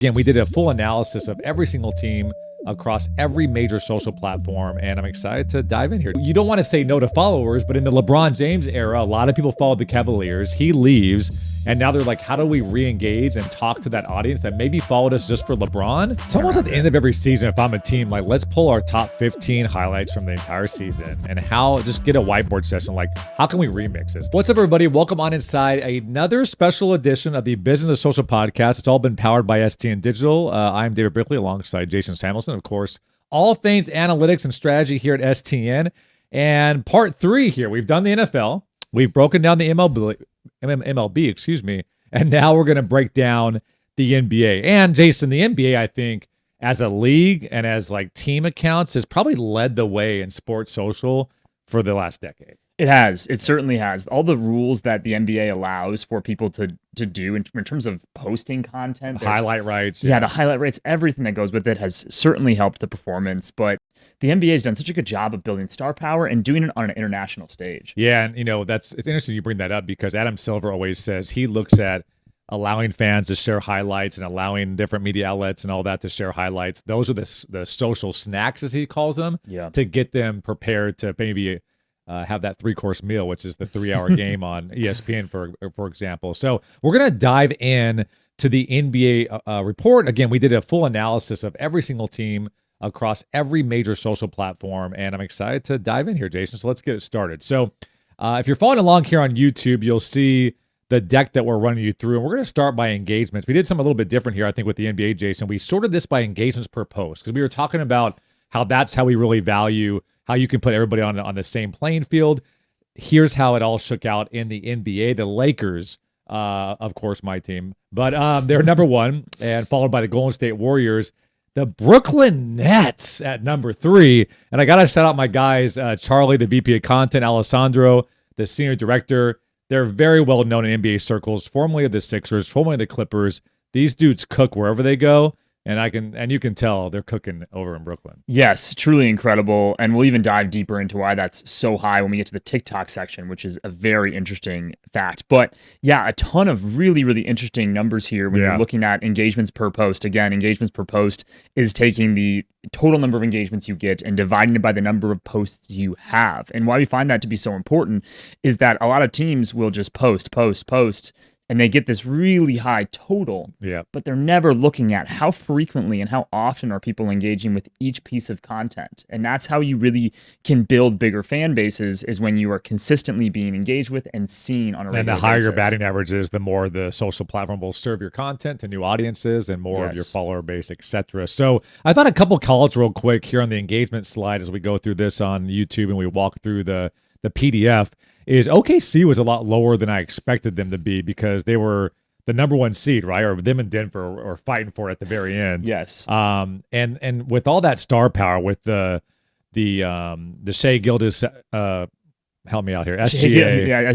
Again, we did a full analysis of every single team across every major social platform, and I'm excited to dive in here. You don't want to say no to followers, but in the LeBron James era, a lot of people followed the Cavaliers. He leaves, and now they're like, how do we re-engage and talk to that audience that maybe followed us just for LeBron? It's almost at the end of every season, if I'm a team, like, let's pull our top 15 highlights from the entire season and just get a whiteboard session. Like, how can we remix this? What's up, everybody? Welcome on inside another special edition of the Business of Social podcast. It's all been powered by STN Digital. I'm David Brickley alongside Jason Samuelson, of course. All things analytics and strategy here at STN. And part 3 here, we've done the NFL. We've broken down the MLB, excuse me. And now we're going to break down the NBA. And Jason, the NBA, I think, as a league and as like team accounts, has probably led the way in sports social for the last decade. It has. It certainly has. All the rules that the NBA allows for people to do in terms of posting content. Highlight rights. Yeah, the highlight rates, everything that goes with it has certainly helped the performance. But the NBA has done such a good job of building star power and doing it on an international stage. Yeah, and it's interesting you bring that up because Adam Silver always says he looks at allowing fans to share highlights and allowing different media outlets and all that to share highlights. Those are the social snacks, as he calls them, to get them prepared to maybe have that 3-course meal, which is the 3-hour game on ESPN, for example. So we're going to dive in to the NBA report. Again, we did a full analysis of every single team across every major social platform, and I'm excited to dive in here, Jason. So let's get it started. So if you're following along here on YouTube, you'll see the deck that we're running you through, and we're going to start by engagements. We did something a little bit different here, I think, with the NBA, Jason. We sorted this by engagements per post because we were talking about how that's how we really value how you can put everybody on the same playing field. Here's how it all shook out in the NBA. The Lakers, of course, my team, but they're number 1, and followed by the Golden State Warriors. The Brooklyn Nets at number 3. And I got to shout out my guys, Charlie, the VP of Content, Alessandro, the Senior Director. They're very well known in NBA circles, formerly of the Sixers, formerly of the Clippers. These dudes cook wherever they go. And you can tell they're cooking over in Brooklyn. Yes, truly incredible. And we'll even dive deeper into why that's so high when we get to the TikTok section, which is a very interesting fact. But yeah, a ton of really, really interesting numbers here when you're looking at engagements per post. Again, engagements per post is taking the total number of engagements you get and dividing it by the number of posts you have. And why we find that to be so important is that a lot of teams will just post, and they get this really high total, but they're never looking at how frequently and how often are people engaging with each piece of content. And that's how you really can build bigger fan bases, is when you are consistently being engaged with and seen on a regular basis. And the higher your batting average is, the more the social platform will serve your content to new audiences and more of your follower base, etc. So I thought a couple calls real quick here on the engagement slide as we go through this on YouTube and we walk through the PDF. Is OKC was a lot lower than I expected them to be because they were the number 1 seed, right? Or them and Denver are fighting for it at the very end. Yes. And with all that star power, with the Shai Gilgeous, help me out here, SGA,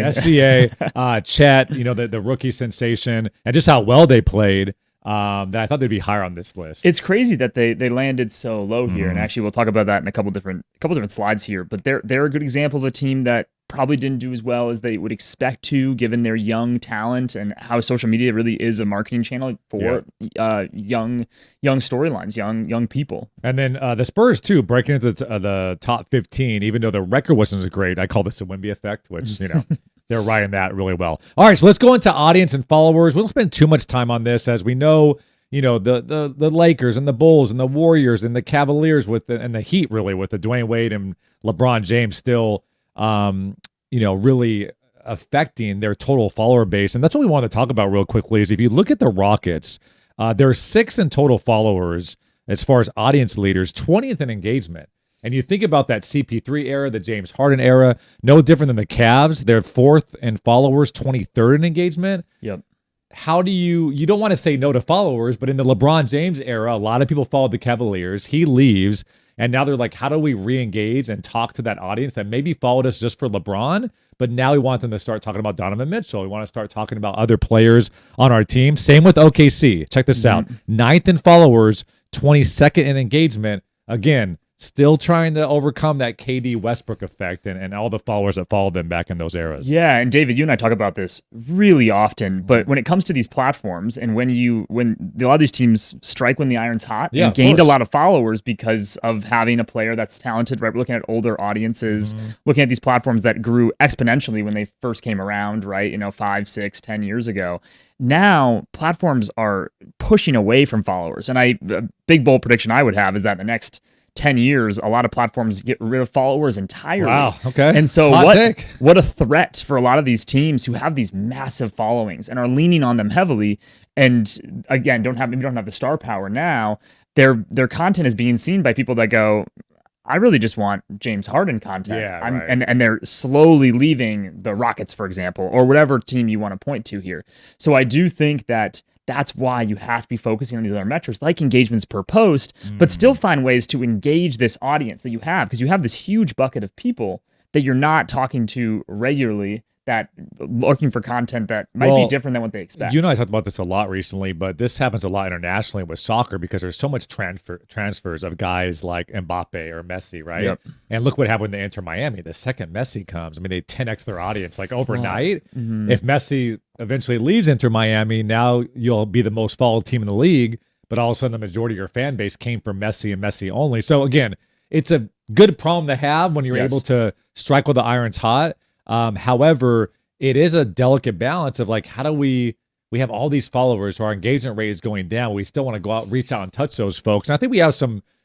SGA, Chet, the rookie sensation, and just how well they played. That I thought they'd be higher on this list. It's crazy that they landed so low here, and actually we'll talk about that in a couple different slides here. But they're a good example of a team that probably didn't do as well as they would expect to, given their young talent and how social media really is a marketing channel for young storylines, young people. And then the Spurs too, breaking into the top 15, even though the record wasn't as great. I call this a Wemby effect, which they're riding that really well. All right, so let's go into audience and followers. We don't spend too much time on this, as we know, the Lakers and the Bulls and the Warriors and the Cavaliers and the Heat, really, with the Dwayne Wade and LeBron James still, really affecting their total follower base. And that's what we want to talk about real quickly, is if you look at the Rockets, there are 6 in total followers as far as audience leaders, 20th in engagement. And you think about that CP3 era, the James Harden era, no different than the Cavs. They're 4th in followers, 23rd in engagement. Yep. How do you don't want to say no to followers, but in the LeBron James era, a lot of people followed the Cavaliers. He leaves, and now they're like, how do we re-engage and talk to that audience that maybe followed us just for LeBron, but now we want them to start talking about Donovan Mitchell. We want to start talking about other players on our team. Same with OKC. Check this out. 9th in followers, 22nd in engagement. Again, still trying to overcome that KD Westbrook effect and all the followers that followed them back in those eras. Yeah, and David, you and I talk about this really often, but when it comes to these platforms and when a lot of these teams strike when the iron's hot and gained a lot of followers because of having a player that's talented, right? We're looking at older audiences, looking at these platforms that grew exponentially when they first came around, right? 5, 6, 10 years ago. Now platforms are pushing away from followers. And a big bold prediction I would have is that in the next 10 years, a lot of platforms get rid of followers entirely. Wow. Okay. And so what a threat for a lot of these teams who have these massive followings and are leaning on them heavily. And again, don't have the star power now. Their content is being seen by people that go, I really just want James Harden content. Yeah, right. And they're slowly leaving the Rockets, for example, or whatever team you want to point to here. So I do think that's why you have to be focusing on these other metrics like engagements per post, but still find ways to engage this audience that you have, because you have this huge bucket of people that you're not talking to regularly that looking for content that might be different than what they expect. You and I talked about this a lot recently, but this happens a lot internationally with soccer because there's so much transfers of guys like Mbappe or Messi, right? Yep. And look what happened when they enter Miami. The second Messi comes, I mean, they 10x their audience like overnight. If Messi eventually leaves Inter Miami, now you'll be the most followed team in the league, but all of a sudden the majority of your fan base came from Messi and Messi only. So again, it's a good problem to have when you're able to strike while the iron's hot. However, it is a delicate balance of like, how do we have all these followers, so our engagement rate is going down. We still want to go out, reach out and touch those folks. And I think we have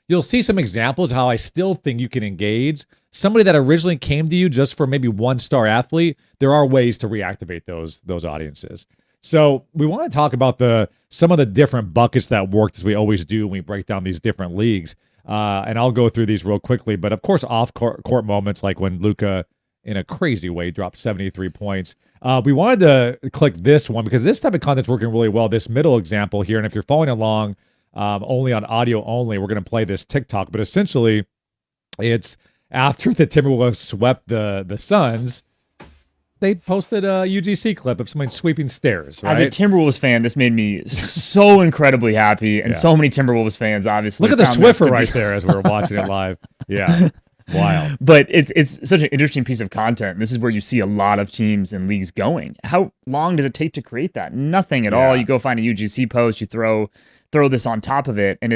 you'll see some examples of how I still think you can engage somebody that originally came to you just for maybe one star athlete. There are ways to reactivate those audiences. So we want to talk about some of the different buckets that worked, as we always do when we break down these different leagues. And I'll go through these real quickly, but of course, off-court moments like when Luka, in a crazy way, dropped 73 points. We wanted to click this one because this type of content's working really well, this middle example here. And if you're following along only on audio only, we're going to play this TikTok. But essentially, it's after the Timberwolves swept the Suns, they posted a UGC clip of someone sweeping stairs, right? As a Timberwolves fan, this made me so incredibly happy. And so many Timberwolves fans, obviously. Look at the Swiffer right there as we were watching it live. Yeah. Wild. But it's such an interesting piece of content. And this is where you see a lot of teams and leagues going. How long does it take to create that? Nothing at all. You go find a UGC post, you throw this on top of it, and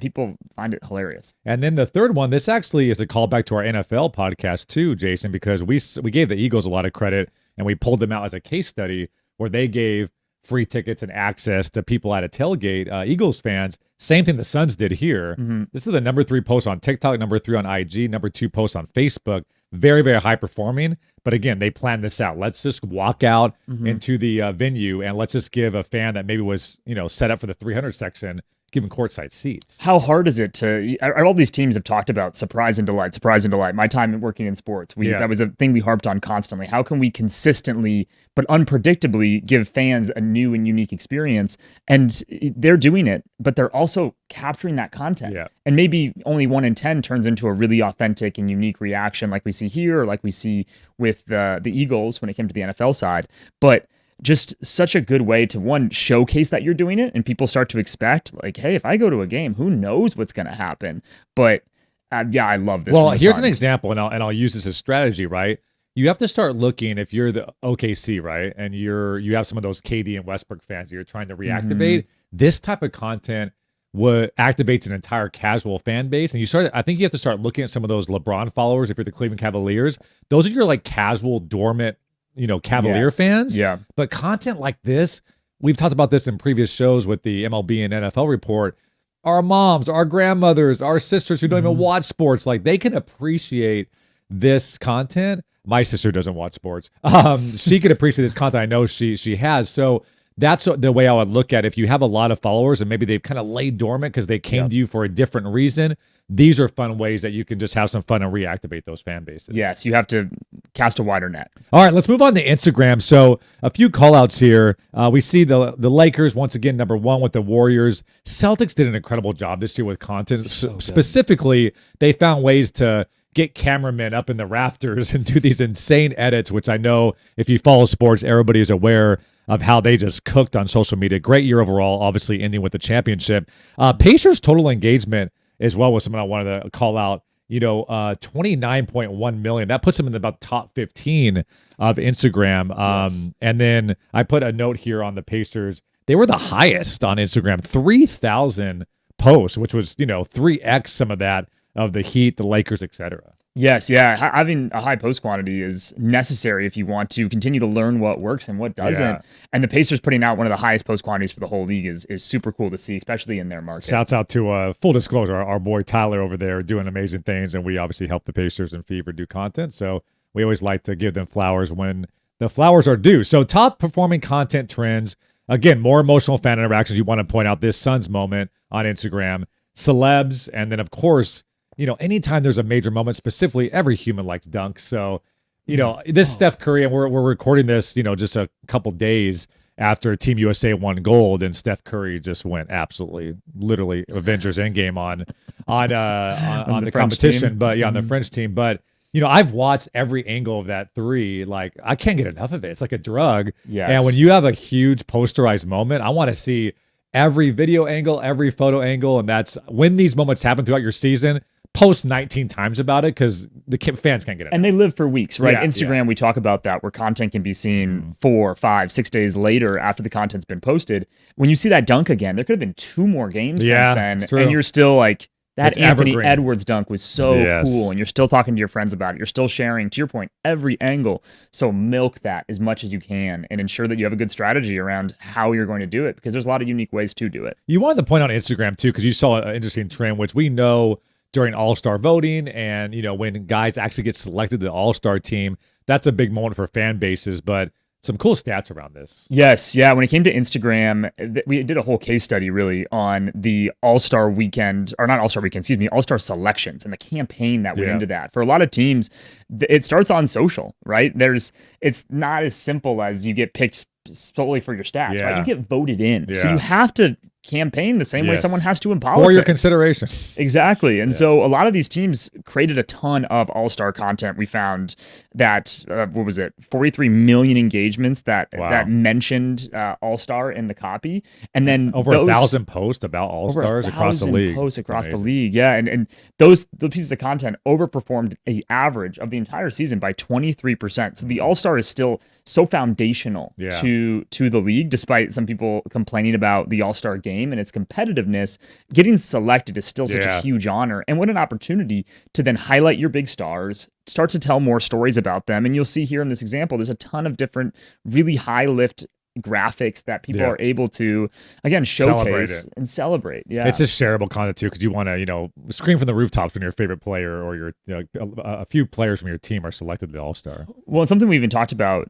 people find it hilarious. And then the third one, this actually is a callback to our NFL podcast too, Jason, because we gave the Eagles a lot of credit and we pulled them out as a case study where they gave free tickets and access to people at a tailgate, Eagles fans. Same thing the Suns did here. This is the number 3 post on TikTok, number 3 on IG, number 2 post on Facebook. Very, very high performing. But again, they planned this out. Let's just walk out into the venue and let's just give a fan that maybe was, set up for the 300 section, give them courtside seats. How hard is it all these teams have talked about surprise and delight. My time working in sports, that was a thing we harped on constantly. How can we consistently, but unpredictably, give fans a new and unique experience? And they're doing it, but they're also capturing that content. Yeah. And maybe only 1 in 10 turns into a really authentic and unique reaction like we see here, or like we see with the Eagles when it came to the NFL side. But just such a good way to, one, showcase that you're doing it and people start to expect, like, hey, if I go to a game, who knows what's going to happen? But I love this. Well, here's an example, and I'll use this as strategy, right? You have to start looking, if you're the OKC, right, and you have some of those KD and Westbrook fans you're trying to reactivate, this type of content activates an entire casual fan base. And I think you have to start looking at some of those LeBron followers. If you're the Cleveland Cavaliers, those are your like casual, dormant, Cavalier fans. Yeah. But content like this, we've talked about this in previous shows with the MLB and NFL report. Our moms, our grandmothers, our sisters who don't even watch sports, like they can appreciate this content. My sister doesn't watch sports. She can appreciate this content. I know she has. So that's the way I would look at it. If you have a lot of followers and maybe they've kind of laid dormant because they came to you for a different reason, these are fun ways that you can just have some fun and reactivate those fan bases. Yes, you have to cast a wider net. All right, let's move on to Instagram. So a few call-outs here. We see the Lakers, once again, number 1 with the Warriors. Celtics did an incredible job this year with content. Specifically, they found ways to get cameramen up in the rafters and do these insane edits, which I know if you follow sports, everybody is aware of how they just cooked on social media. Great year overall, obviously ending with the championship. Pacers' total engagement as well was someone I wanted to call out. 29.1 million. That puts them in about top 15 of Instagram. And then I put a note here on the Pacers. They were the highest on Instagram, 3,000 posts, which was, 3x some of that of the Heat, the Lakers, etc. Yes, yeah. Having a high post quantity is necessary if you want to continue to learn what works and what doesn't. Yeah. And the Pacers putting out one of the highest post quantities for the whole league is super cool to see, especially in their market. Shouts out to full disclosure, our boy Tyler over there doing amazing things, and we obviously help the Pacers and Fever do content. So we always like to give them flowers when the flowers are due. So top performing content trends. Again, more emotional fan interactions. You want to point out this Suns moment on Instagram, celebs, and then of course, anytime there's a major moment, specifically, every human likes dunks. So, this Steph Curry, and we're recording this, just a couple days after Team USA won gold, and Steph Curry just went absolutely, literally Avengers Endgame on the competition, team. but on the French team. But I've watched every angle of that three. Like, I can't get enough of it. It's like a drug. Yes. And when you have a huge posterized moment, I want to see every video angle, every photo angle, and that's when these moments happen throughout your season. Post 19 times about it because the fans can't get it. And they live for weeks, right? Yeah, Instagram, we talk about that, where content can be seen 4, 5, 6 days later after the content's been posted. When you see that dunk again, there could have been 2 more games since then, it's true. and you're still like, that It's Anthony evergreen. Edwards dunk was so cool, and you're still talking to your friends about it. You're still sharing, to your point, every angle. So milk that as much as you can and ensure that you have a good strategy around how you're going to do it, because there's a lot of unique ways to do it. You wanted to point out Instagram too, because you saw an interesting trend, which we know during All-Star voting and, when guys actually get selected to the All-Star team, that's a big moment for fan bases, but some cool stats around this. Yes, yeah. When it came to Instagram, we did a whole case study really on the All-Star weekend, or not All-Star weekend, excuse me, All-Star selections and the campaign that went into that. For a lot of teams, it starts on social, right? It's not as simple as you get picked solely for your stats, right? You get voted in. So you have to campaign the same way someone has to in politics. For your consideration. Exactly. And so a lot of these teams created a ton of all-star content. We found that, 43 million engagements that mentioned all-star in the copy. And then over 1,000 posts about all-stars across the league. Posts across the league. Yeah. And the pieces of content overperformed the average of the entire season by 23%. So the all-star is still so foundational to the league, despite some people complaining about the all-star game and its competitiveness. Getting selected is still such a huge honor, and what an opportunity to then highlight your big stars, start to tell more stories about them. And you'll see here in this example, there's a ton of different really high lift graphics that people are able to, again, showcase and celebrate. Yeah, it's just shareable content too, because you want to scream from the rooftops when your favorite player or your a few players from your team are selected to the All-Star. Well, and something we even talked about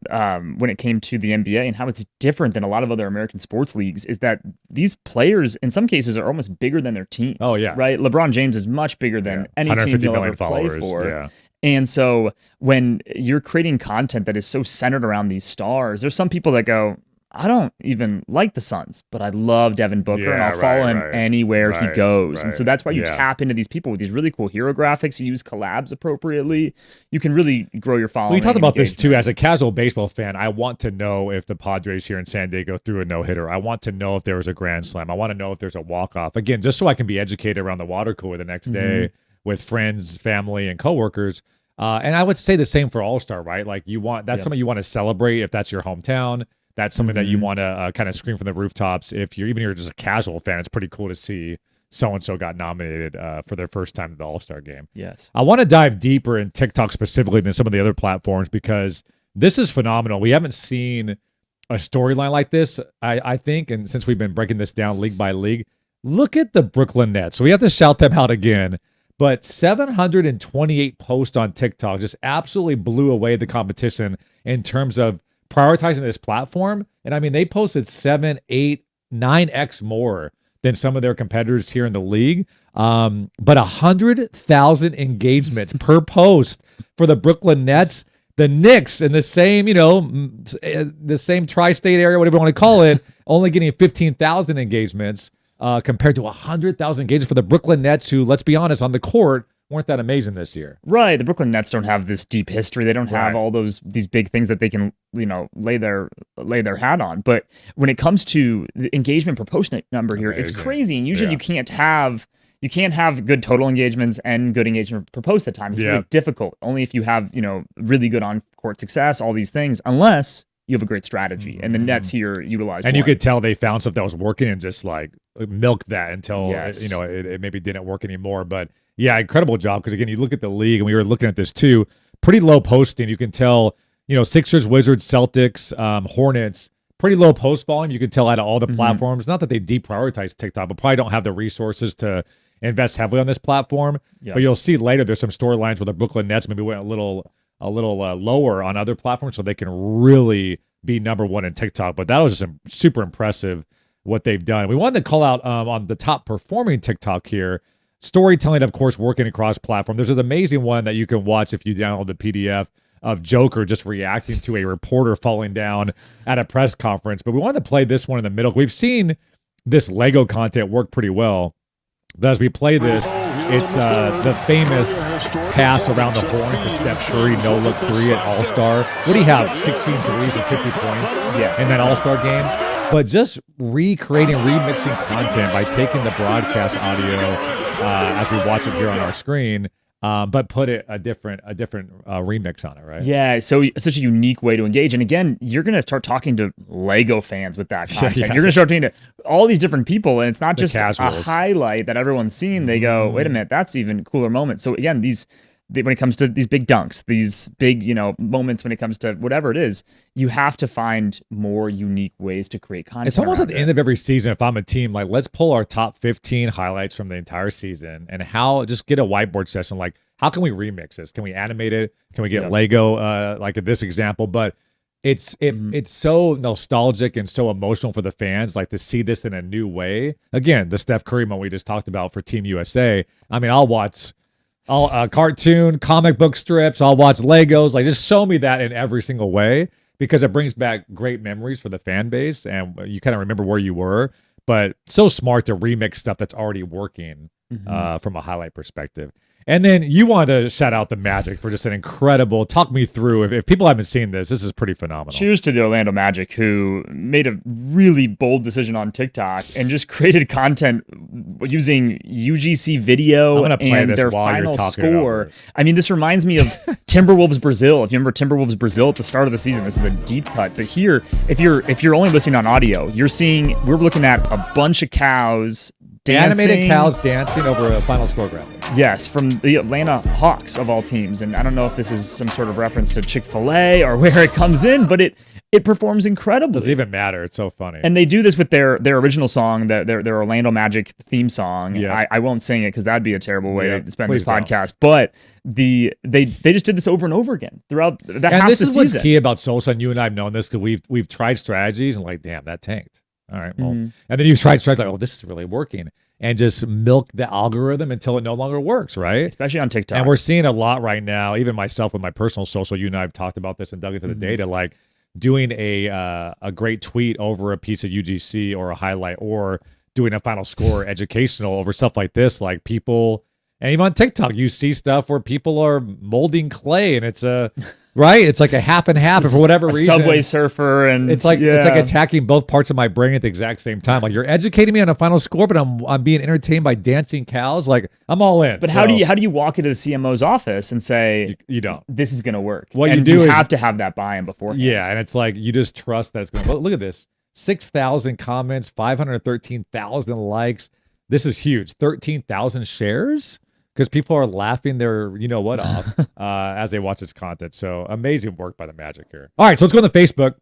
when it came to the NBA and how it's different than a lot of other American sports leagues is that these players in some cases are almost bigger than their teams. Oh yeah, right. LeBron James is much bigger than any team he'll ever play for. Yeah. And so when you're creating content that is so centered around these stars, there's some people that go, I don't even like the Suns, but I love Devin Booker and I'll follow him anywhere he goes. And so that's why you tap into these people with these really cool hero graphics. You use collabs appropriately. You can really grow your following. We talked about this too. As a casual baseball fan, I want to know if the Padres here in San Diego threw a no-hitter. I want to know if there was a grand slam. I want to know if there's a walk-off. Again, just so I can be educated around the water cooler the next day with friends, family, and coworkers. And I would say the same for All-Star, right? Like that's something you want to celebrate if that's your hometown. That's something that you want to kind of scream from the rooftops. If you're just a casual fan, it's pretty cool to see so-and-so got nominated for their first time at the All-Star game. Yes. I want to dive deeper in TikTok specifically than some of the other platforms because this is phenomenal. We haven't seen a storyline like this, I think, and since we've been breaking this down league by league, look at the Brooklyn Nets. So we have to shout them out again. But 728 posts on TikTok just absolutely blew away the competition in terms of prioritizing this platform. And I mean, they posted 7, 8, 9x more than some of their competitors here in the league. But 100,000 engagements per post for the Brooklyn Nets. The Knicks in the same, the same tri-state area, whatever you want to call it, only getting 15,000 engagements compared to 100,000 engagements for the Brooklyn Nets, who, let's be honest, on the court, weren't that amazing this year. Right. The Brooklyn Nets don't have this deep history. They don't have all these big things that they can, lay their hat on. But when it comes to the engagement per post number here, it's crazy. And usually you you can't have good total engagements and good engagement per post at times. It's really difficult. Only if you have, really good on-court success, all these things, unless you have a great strategy. And the Nets here utilize And you could tell they found stuff that was working and just like milked that until, it maybe didn't work anymore. But yeah, incredible job. Because again, you look at the league, and we were looking at this too, pretty low posting. You can tell, Sixers, Wizards, Celtics, Hornets, pretty low post volume. You can tell out of all the platforms. Not that they deprioritize TikTok, but probably don't have the resources to invest heavily on this platform. But you'll see later there's some storylines where the Brooklyn Nets maybe went a little lower on other platforms, so they can really be number one in TikTok. But that was just super impressive what they've done. We wanted to call out on the top performing TikTok here. Storytelling, of course, working across platform. There's this amazing one that you can watch if you download the PDF of Joker just reacting to a reporter falling down at a press conference. But we wanted to play this one in the middle. We've seen this Lego content work pretty well. But as we play this, it's the famous pass around the horn to Steph Curry, no-look three at All-Star. What do you have, 16 threes and 50 points in that All-Star game? But just remixing content by taking the broadcast audio as we watch it here on our screen, but put it a different remix on it, right? Yeah, so it's such a unique way to engage. And again, you're going to start talking to Lego fans with that content. You're going to start talking to all these different people, and it's not just a highlight that everyone's seen. They go, wait a minute, that's even cooler moment. So again, when it comes to these big dunks, these big, moments when it comes to whatever it is, you have to find more unique ways to create content. It's almost at the end of every season, if I'm a team, like let's pull our top 15 highlights from the entire season and just get a whiteboard session. Like, how can we remix this? Can we animate it? Can we get Lego, like in this example? But it's so nostalgic and so emotional for the fans, like to see this in a new way. Again, the Steph Curry moment we just talked about for Team USA. I mean, I'll watch cartoon, comic book strips. I'll watch Legos. Like, just show me that in every single way, because it brings back great memories for the fan base, and you kind of remember where you were. But so smart to remix stuff that's already working from a highlight perspective. And then you wanted to shout out the Magic for just an incredible. Talk me through, if people haven't seen this is pretty phenomenal. Cheers to the Orlando Magic, who made a really bold decision on TikTok and just created content using UGC video and their final score. I mean, this reminds me of Timberwolves Brazil. If you remember Timberwolves Brazil at the start of the season, this is a deep cut. But here, if you're only listening on audio, we're looking at a bunch of cows dancing. Animated cows dancing over a final score graphic. Yes, from the Atlanta Hawks of all teams. And I don't know if this is some sort of reference to Chick-fil-A or where it comes in, but it performs incredibly. Doesn't even matter. It's so funny. And they do this with their original song, their Orlando Magic theme song. Yeah. I won't sing it because that'd be a terrible way to spend this podcast. But they just did this over and over again throughout half the season. And this is what's key about social, and you and I have known this because we've tried strategies and like, damn, that tanked. All right, well, and then you tried like, oh, this is really working, and just milk the algorithm until it no longer works, right? Especially on TikTok. And we're seeing a lot right now, even myself with my personal social, you and I have talked about this and dug into the data, like doing a great tweet over a piece of UGC or a highlight, or doing a final score educational over stuff like this, like people, and even on TikTok, you see stuff where people are molding clay, and it's right? It's like a half and half, for whatever reason. Subway Surfer, and it's like attacking both parts of my brain at the exact same time. Like, you're educating me on a final score, but I'm being entertained by dancing cows. Like, I'm all in. But how do you walk into the CMO's office and say you don't? This is going to work? What you have to have that buy-in beforehand. Yeah, and it's like you just trust that it's going to. Look at this: 6,000 comments, 513,000 likes. This is huge. 13,000 shares. Because people are laughing their off as they watch this content. So amazing work by the Magic here. All right, so let's go to Facebook.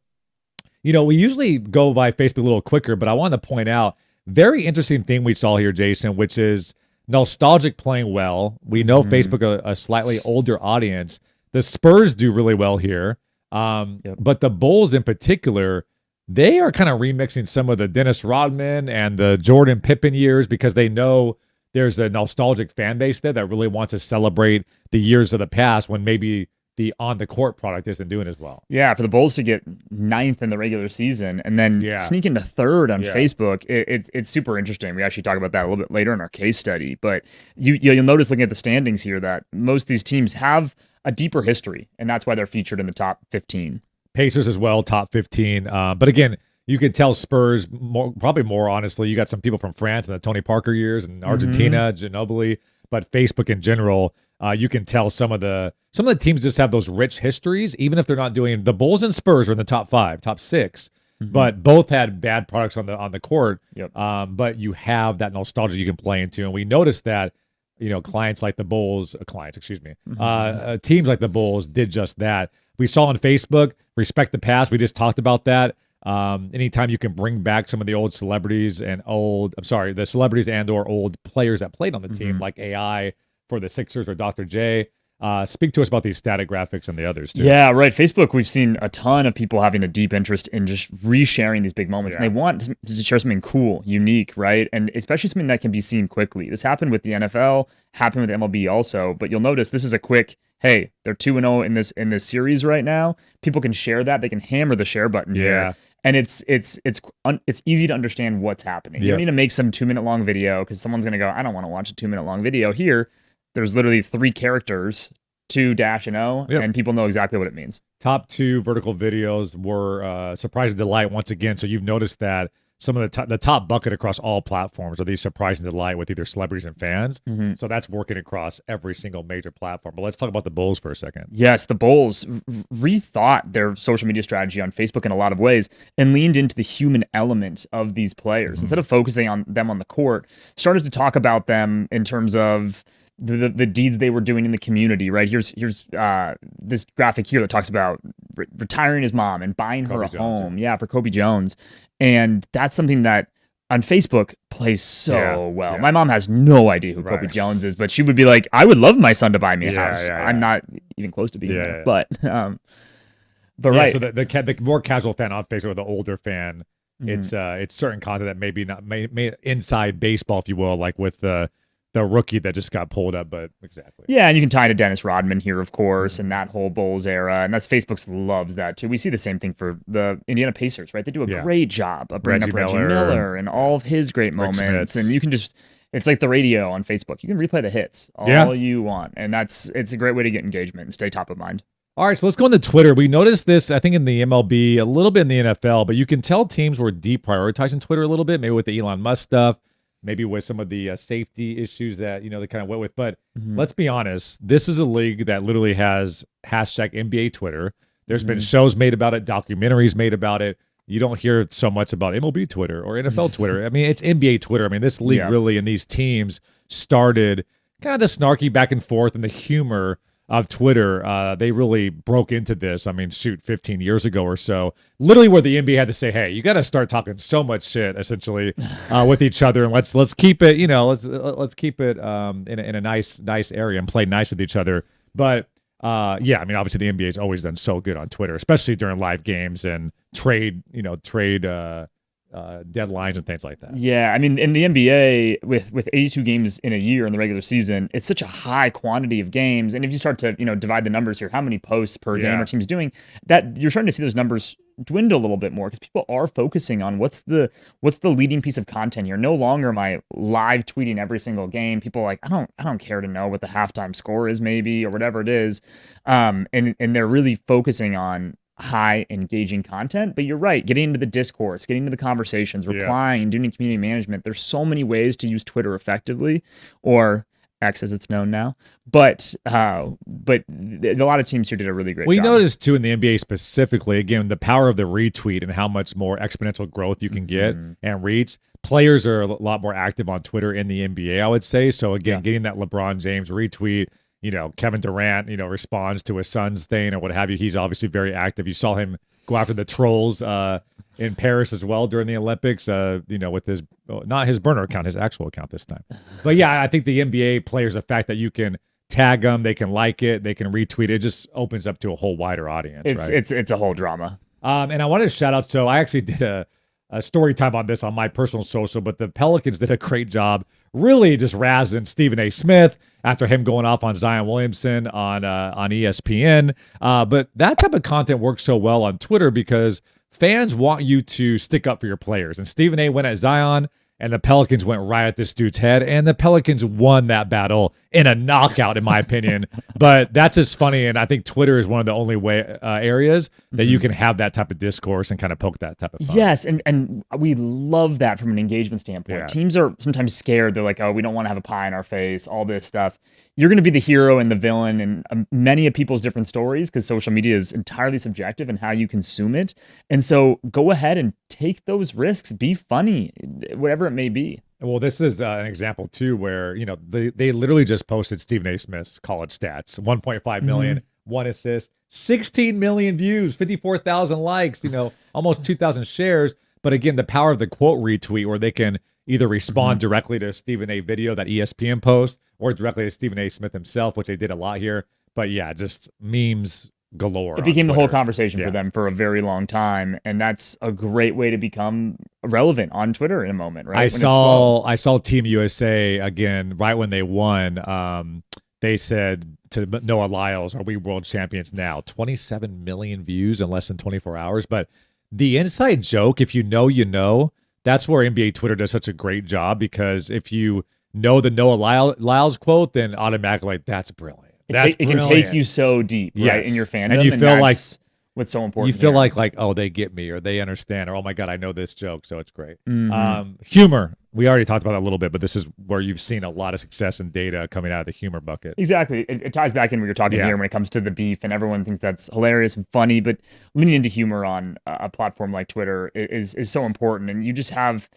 We usually go by Facebook a little quicker, but I wanted to point out very interesting thing we saw here, Jason, which is nostalgic playing well. We know Facebook a slightly older audience. The Spurs do really well here, but the Bulls in particular, they are kind of remixing some of the Dennis Rodman and the Jordan Pippen years because they know there's a nostalgic fan base there that really wants to celebrate the years of the past when maybe the on-the-court product isn't doing as well. Yeah, for the Bulls to get 9th in the regular season and then sneak into 3rd on Facebook, it's super interesting. We actually talk about that a little bit later in our case study. But you'll notice looking at the standings here that most of these teams have a deeper history, and that's why they're featured in the top 15. Pacers as well, top 15. But again, You could tell Spurs probably more honestly. You got some people from France in the Tony Parker years and Argentina, Ginobili, but Facebook in general. You can tell some of the teams just have those rich histories, even if they're not doing. The Bulls and Spurs are in the top 5, top 6, but both had bad products on the court. Yep. But you have that nostalgia you can play into, and we noticed that clients like the Bulls, teams like the Bulls did just that. We saw on Facebook, respect the past. We just talked about that. Anytime you can bring back some of the old celebrities the celebrities and or old players that played on the team, like AI for the Sixers or Dr. J. Speak to us about these static graphics and the others too. Yeah, right. Facebook, we've seen a ton of people having a deep interest in just resharing these big moments. And they want to share something cool, unique, right? And especially something that can be seen quickly. This happened with the NFL, happened with MLB also. But you'll notice this is a quick, hey, they're 2-0 in this series right now. People can share that. They can hammer the share button here. And it's easy to understand what's happening. You don't need to make some 2-minute long video because someone's going to go, I don't want to watch a 2-minute long video here. There's literally 3 characters, 2-0, and people know exactly what it means. Top 2 vertical videos were Surprise and Delight once again. So you've noticed that some of the top bucket across all platforms are these Surprise and Delight with either celebrities and fans. So that's working across every single major platform. But let's talk about the Bulls for a second. Yes, the Bulls rethought their social media strategy on Facebook in a lot of ways and leaned into the human element of these players. Instead of focusing on them on the court, started to talk about them in terms of the deeds they were doing in the community, right? Here's this graphic here that talks about retiring his mom and buying her a home. Yeah, for Kobe Jones. And that's something that on Facebook plays so well. My mom has no idea who Kobe Jones is, but she would be like, I would love my son to buy me a house. I'm not even close to being there. But right. So the more casual fan on Facebook or the older fan, it's certain content that maybe not made inside baseball, if you will, like with the rookie that just got pulled up, but exactly. Yeah, and you can tie to Dennis Rodman here, of course, and that whole Bulls era, and that's Facebook's loves that too. We see the same thing for the Indiana Pacers, right? They do a great job of bringing up Reggie Miller and all of his great moments, and you can just, it's like the radio on Facebook. You can replay the hits all you want, and it's a great way to get engagement and stay top of mind. All right, so let's go into Twitter. We noticed this, I think, in the MLB, a little bit in the NFL, but you can tell teams were deprioritizing Twitter a little bit, maybe with the Elon Musk stuff. Maybe with some of the safety issues that, they kind of went with. But let's be honest, this is a league that literally has hashtag NBA Twitter. There's been shows made about it, documentaries made about it. You don't hear so much about MLB Twitter or NFL Twitter. I mean, it's NBA Twitter. I mean, this league really and these teams started kind of the snarky back and forth and the humor of Twitter. They really broke into this. I mean, 15 years ago or so, literally where the NBA had to say, hey, you got to start talking so much shit essentially with each other. And let's keep it, let's keep it in a nice area and play nice with each other. But I mean, obviously the NBA has always done so good on Twitter, especially during live games and trade deadlines and things like that. Yeah, I mean, in the NBA, with 82 games in a year in the regular season, it's such a high quantity of games. And if you start to divide the numbers here, how many posts per game are teams doing, that you're starting to see those numbers dwindle a little bit more because people are focusing on what's the leading piece of content here. No longer am I live tweeting every single game. People are like, I don't care to know what the halftime score is maybe or whatever it is, and they're really focusing on high engaging content. But you're right, getting into the discourse, getting into the conversations, replying, doing community management. There's so many ways to use Twitter effectively, or X as it's known now. But a lot of teams here did a really great job. We noticed too in the NBA specifically, again, the power of the retweet and how much more exponential growth you can get and reach. Players are a lot more active on Twitter in the NBA, I would say. So again, getting that LeBron James retweet, Kevin Durant, responds to his son's thing or what have you. He's obviously very active. You saw him go after the trolls in Paris as well during the Olympics, with his, not his burner account, his actual account this time. But yeah, I think the NBA players, the fact that you can tag them, they can like it, they can retweet it, just opens up to a whole wider audience. It's a whole drama. And I wanted to shout out, so I actually did a story time on this on my personal social, but the Pelicans did a great job really just razzing Stephen A. Smith after him going off on Zion Williamson on ESPN. But that type of content works so well on Twitter because fans want you to stick up for your players. And Stephen A. went at Zion, and the Pelicans went right at this dude's head, and the Pelicans won that battle in a knockout, in my opinion. But that's just funny, and I think Twitter is one of the only areas that you can have that type of discourse and kind of poke that type of fun. Yes, and we love that from an engagement standpoint. Yeah. Teams are sometimes scared. They're like, oh, we don't want to have a pie in our face, all this stuff. You're going to be the hero and the villain in many of people's different stories, because social media is entirely subjective in how you consume it. And so go ahead and take those risks. Be funny, whatever it may be. Well, this is an example too, where they literally just posted Stephen A. Smith's college stats: 1.5 million, 1 assist, 16 million views, 54,000 likes, almost 2,000 shares. But again, the power of the quote retweet, where they can either respond directly to Stephen A. video that ESPN posts, or directly to Stephen A. Smith himself, which they did a lot here. But yeah, just memes galore. It became the whole Twitter. conversation for them for a very long time, and that's a great way to become relevant on Twitter in a moment, right? I saw Team USA again right when they won. They said to Noah Lyles, "Are we world champions now?" 27 million views in less than 24 hours. But the inside joke, if you know, you know. That's where NBA Twitter does such a great job, because if you know the Noah Lyles quote, then automatically that's brilliant. It can take you so deep, right, in your fandom, and you feel like what's so important. You feel like, oh, they get me, or they understand, or oh my God, I know this joke, so it's great. Humor, we already talked about that a little bit, but this is where you've seen a lot of success and data coming out of the humor bucket. Exactly. It ties back in what you're talking here when it comes to the beef, and everyone thinks that's hilarious and funny, but leaning into humor on a platform like Twitter is so important, and you just have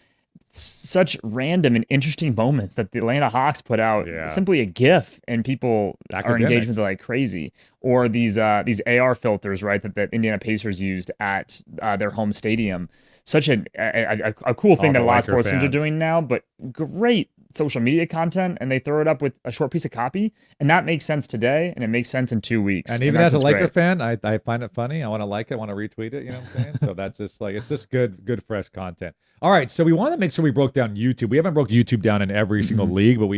such random and interesting moments that the Atlanta Hawks put out simply a GIF, and people are engaged with it like crazy. Or these AR filters, right, that Indiana Pacers used at their home stadium. Such a cool thing that a lot of sports teams are doing now, but great social media content, and they throw it up with a short piece of copy, and that makes sense today, and it makes sense in 2 weeks. And even as a Laker fan, I find it funny. I want to like it, I want to retweet it, you know what I'm saying? So that's just like, it's just good fresh content. All right, so we want to make sure we broke down YouTube. We haven't broke YouTube down in every single league, but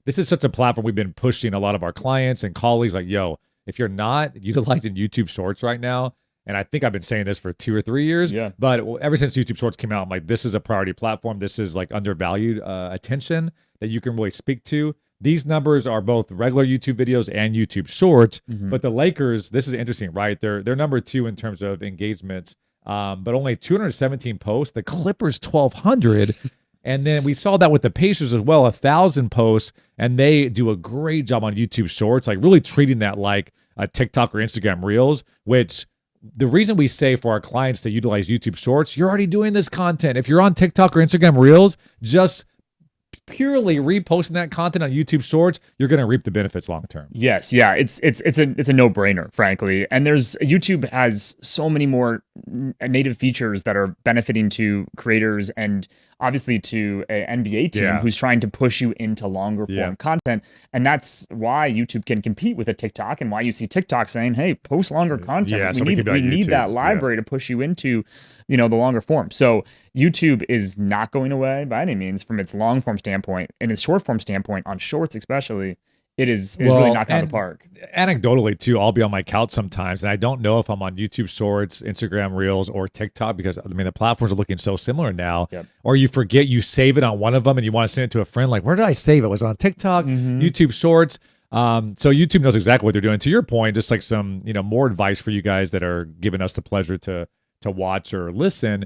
this is such a platform we've been pushing a lot of our clients and colleagues, like, yo, if you're not utilizing YouTube Shorts right now, and I think I've been saying this for 2 or 3 years, but ever since YouTube Shorts came out, I'm like, this is a priority platform. This is like undervalued attention that you can really speak to. These numbers are both regular YouTube videos and YouTube Shorts, but the Lakers, this is interesting, right? They're number 2 in terms of engagements, but only 217 posts. The Clippers, 1,200. And then we saw that with the Pacers as well, 1,000 posts, and they do a great job on YouTube Shorts, like really treating that like a TikTok or Instagram Reels, which the reason we say for our clients to utilize YouTube Shorts, you're already doing this content. If you're on TikTok or Instagram Reels, just purely reposting that content on YouTube Shorts, you're going to reap the benefits long term. Yes, yeah, it's a no-brainer, frankly. And YouTube has so many more native features that are benefiting to creators and obviously to an NBA team who's trying to push you into longer form content. And that's why YouTube can compete with a TikTok, and why you see TikTok saying, hey, post longer content. Yeah, we need that library to push you into the longer form. So YouTube is not going away by any means from its long form standpoint, and its short form standpoint on Shorts especially. It is really knocked out of the park. Anecdotally, too, I'll be on my couch sometimes, and I don't know if I'm on YouTube Shorts, Instagram Reels, or TikTok, because, I mean, the platforms are looking so similar now. Or you forget, you save it on one of them, and you want to send it to a friend. Like, where did I save it? Was it on TikTok, YouTube Shorts? So YouTube knows exactly what they're doing. To your point, just like some, more advice for you guys that are giving us the pleasure to watch or listen.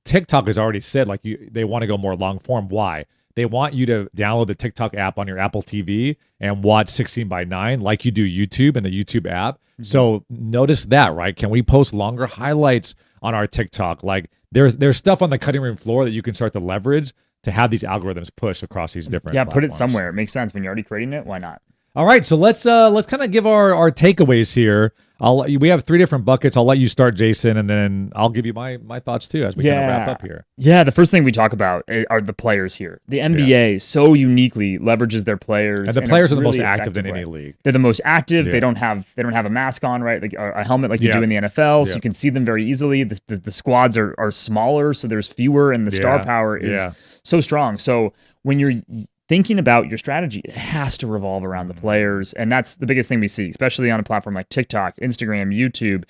TikTok has already said, like, they want to go more long form. Why? They want you to download the TikTok app on your Apple TV and watch 16:9 like you do YouTube and the YouTube app. So notice that, right? Can we post longer highlights on our TikTok? Like, there's stuff on the cutting room floor that you can start to leverage to have these algorithms push across these different platforms. Put it somewhere. It makes sense. When you're already creating it, why not? All right, so let's kind of give our takeaways here. We have 3 different buckets. I'll let you start, Jason, and then I'll give you my thoughts too as we kind of wrap up here. Yeah, the first thing we talk about are the players here. The NBA so uniquely leverages their players, and the players are the most active in any league. They're the most active. They don't have a mask on, right? Like a helmet like you do in the NFL, so you can see them very easily. The squads are smaller, so there's fewer, and the star power is so strong. So when you're thinking about your strategy, it has to revolve around the players. And that's the biggest thing we see, especially on a platform like TikTok, Instagram, YouTube,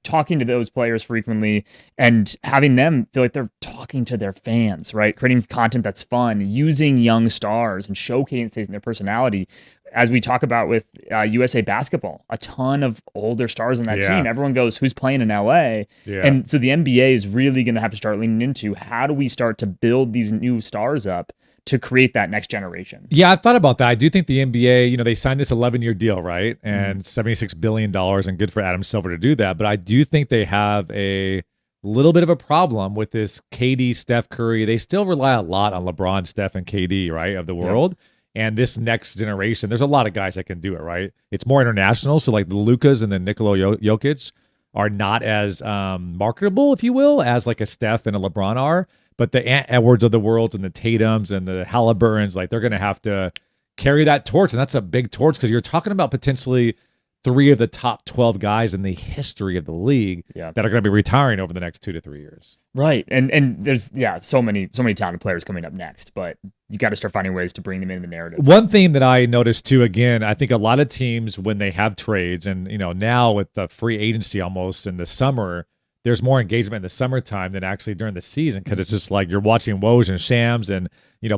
talking to those players frequently and having them feel like they're talking to their fans, right? Creating content that's fun, using young stars and showcasing their personality. As we talk about with USA Basketball, a ton of older stars on that team. Everyone goes, who's playing in LA? And so the NBA is really going to have to start leaning into how do we start to build these new stars up to create that next generation. Yeah, I've thought about that. I do think the NBA, they signed this 11-year deal, right? And $76 billion, and good for Adam Silver to do that. But I do think they have a little bit of a problem with this KD, Steph Curry. They still rely a lot on LeBron, Steph, and KD, right, of the world. And this next generation, there's a lot of guys that can do it, right? It's more international. So like the Lukas and the Nikola Jokic are not as marketable, if you will, as like a Steph and a LeBron are. But the Ant Edwards of the world and the Tatums and the Halliburtons, like they're going to have to carry that torch. And that's a big torch because you're talking about potentially 3 of the top 12 guys in the history of the league that are going to be retiring over the next 2 to 3 years. Right. And there's, so many talented players coming up next, but you got to start finding ways to bring them in the narrative. One theme that I noticed too, again, I think a lot of teams when they have trades and, now with the free agency almost in the summer, there's more engagement in the summertime than actually during the season because it's just like you're watching Woj and Shams and,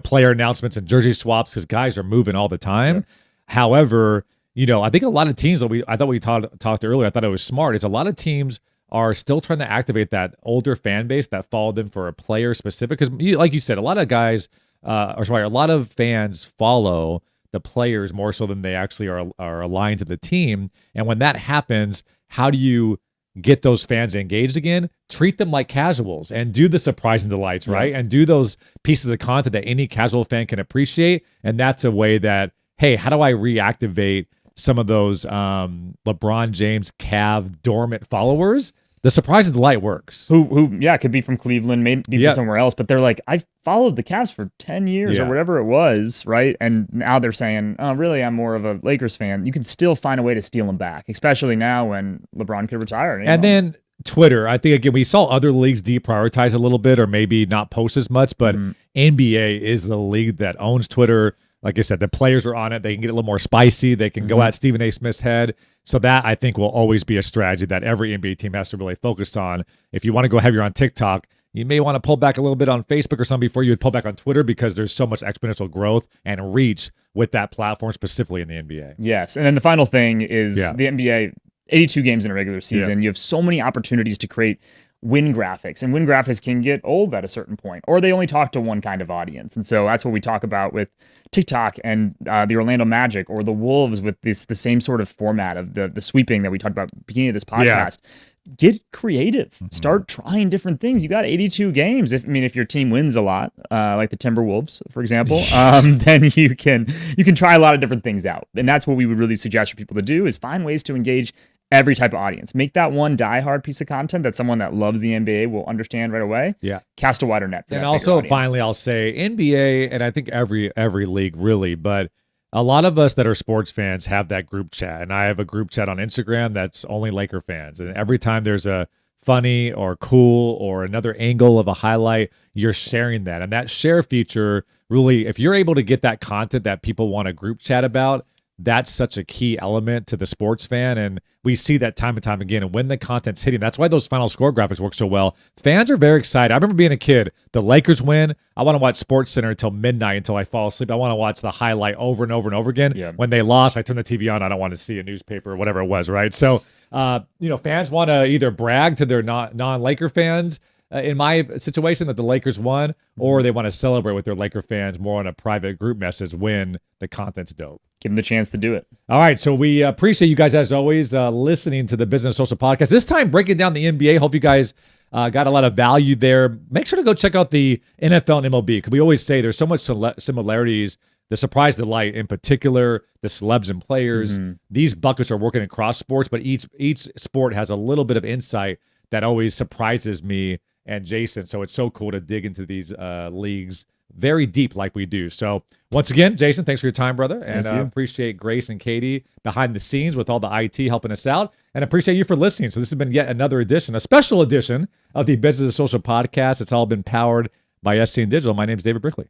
player announcements and jersey swaps because guys are moving all the time. However, I think a lot of teams that I thought we talked earlier, I thought it was smart, is a lot of teams are still trying to activate that older fan base that followed them for a player specific. Because like you said, a lot of guys, a lot of fans follow the players more so than they actually are aligned to the team. And when that happens, how do you get those fans engaged again? Treat them like casuals and do the surprise and delights, right? And do those pieces of content that any casual fan can appreciate. And that's a way that, hey, how do I reactivate some of those LeBron James, Cav, dormant followers? The surprise and delight works. Who could be from Cleveland, maybe from somewhere else, but they're like, I've followed the Cavs for 10 years or whatever it was, right? And now they're saying, oh, really, I'm more of a Lakers fan. You can still find a way to steal them back, especially now when LeBron could retire. And then Twitter, I think, again, we saw other leagues deprioritize a little bit or maybe not post as much, but NBA is the league that owns Twitter. Like I said, the players are on it. They can get a little more spicy. They can go at Stephen A. Smith's head. So that, I think, will always be a strategy that every NBA team has to really focus on. If you want to go heavier on TikTok, you may want to pull back a little bit on Facebook or something before you would pull back on Twitter because there's so much exponential growth and reach with that platform, specifically in the NBA. Yes. And then the final thing is the NBA, 82 games in a regular season. You have so many opportunities to create win graphics, and win graphics can get old at a certain point, or they only talk to one kind of audience. And so that's what we talk about with TikTok and the Orlando Magic or the Wolves with the same sort of format of the sweeping that we talked about at the beginning of this podcast. Get creative. Start trying different things. You got 82 games. If your team wins a lot, like the Timberwolves, for example, then you can try a lot of different things out. And that's what we would really suggest for people to do is find ways to engage every type of audience. Make that one diehard piece of content that someone that loves the NBA will understand right away. Cast a wider net. And also, finally, I'll say NBA, and I think every league really, but a lot of us that are sports fans have that group chat, and I have a group chat on Instagram that's only Laker fans. And every time there's a funny or cool or another angle of a highlight, you're sharing that. And that share feature really, if you're able to get that content that people want a group chat about, that's such a key element to the sports fan. And we see that time and time again. And when the content's hitting, that's why those final score graphics work so well. Fans are very excited. I remember being a kid, the Lakers win. I want to watch SportsCenter until midnight until I fall asleep. I want to watch the highlight over and over and over again. When they lost, I turn the TV on. I don't want to see a newspaper or whatever it was, right? So, fans want to either brag to their non-Laker fans, in my situation, that the Lakers won, or they want to celebrate with their Laker fans more on a private group message when the content's dope. Give them the chance to do it. All right, so we appreciate you guys, as always, listening to the Business Social Podcast. This time, breaking down the NBA. Hope you guys got a lot of value there. Make sure to go check out the NFL and MLB, because we always say there's so much similarities. The surprise delight in particular, the celebs and players. These buckets are working across sports, but each sport has a little bit of insight that always surprises me and Jason. So it's so cool to dig into these leagues very deep like we do. So once again, Jason, thanks for your time, brother. And appreciate Grace and Katie behind the scenes with all the IT helping us out. And appreciate you for listening. So this has been yet another edition, a special edition of the Business of Social Podcast. It's all been powered by SC and Digital. My name is David Brickley.